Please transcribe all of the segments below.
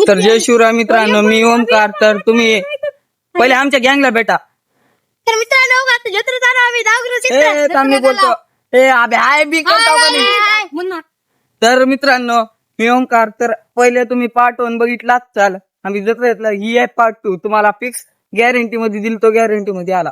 तर जय शिवराय मित्रांनो, मी ओमकार. तर तुम्ही पहिले आमच्या गँगला भेटा. तर मित्रांनो आता जत्रेत आलो आम्ही ए थांब बोलतो. ए अबे हाय बी करता का नाही? तर मित्रांनो मी ओमकार. तर पहिले तुम्ही पार्ट 1 बघितलाच चाल. आम्ही जत्रेतला ही आहे पार्ट 2. तुम्हाला फिक्स गॅरंटी मध्ये दिल, तो गॅरंटी मध्ये आला.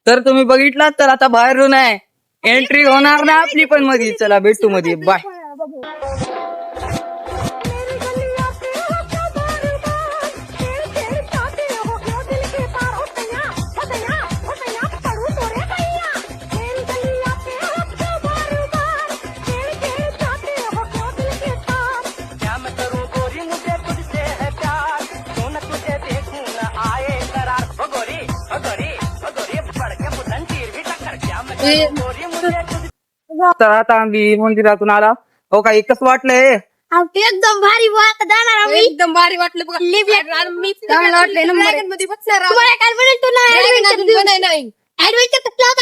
तर तुम्ही बघितलात. तर आता बाहेरून आहे एंट्री होणार ना आपली पण मध्ये. चला भेटू मध्ये. बाय. तर आता आम्ही मंदिरातून आला. हो का, एकच वाटलंय. एकदम भारी आता जाणार आम्ही. एकदम भारी वाटलं बघा. चांगलं वाटलंय तुम्हाला काल म्हणेल तुला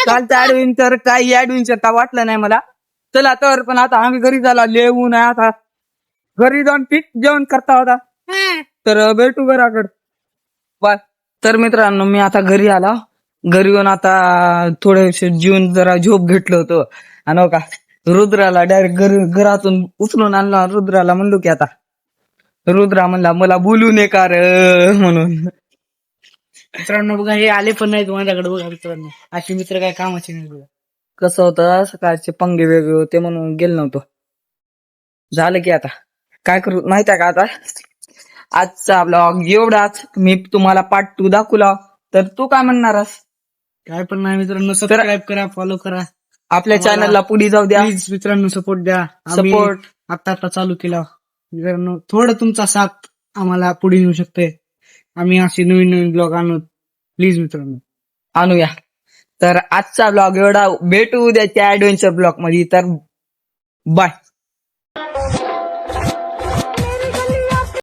कालचा ऍडव्हेंचर काही ऍडव्हेंचर का वाटलं नाही मला. चला तर पण आता आम्ही घरी झाला लिहून आहे. आता घरी जाऊन पीठ जेवण करता होता. तर भेटू घराकडे. बाय. तर मित्रांनो मी आता घरी आला. घरी येऊन आता थोडेसे जीवन जरा झोप घेतलं होतं. आणि का रुद्राला डायरेक्ट घरातून उचलून आणला. रुद्राला म्हणलो की आता रुद्रा म्हणला मला बोलू नये का रे म्हणून. मित्रांनो बघा हे आले पण नाही माझ्याकडे बघा. मित्रांनो अशी मित्र काय कामाचे नाही बघा. कसं होतं सकाळचे पंगे वेगळे होते म्हणून गेलो नव्हतो. झालं की आता काय करू माहिती आहे का. आता आजचा ब्लॉग एवढाच. मी तुम्हाला पार्ट 2 दाखवला. तर तू काय म्हणणारस. काय पण नाही मित्रांनो. सबस्क्राईब करा, फॉलो करा. आपल्या चॅनलला पुढे जाऊ द्या. प्लीज मित्रांनो सपोर्ट द्या. सपोर्ट आता चालू केला मित्रांनो. थोडं तुमचा साथ आम्हाला पुढे येऊ शकते. आम्ही असे नवीन नवीन ब्लॉग आणू. प्लीज मित्रांनो आणूया. तर आजचा ब्लॉग एवढा. भेटू उद्याच्या ऍडव्हेंचर ब्लॉग मध्ये. तर बाय.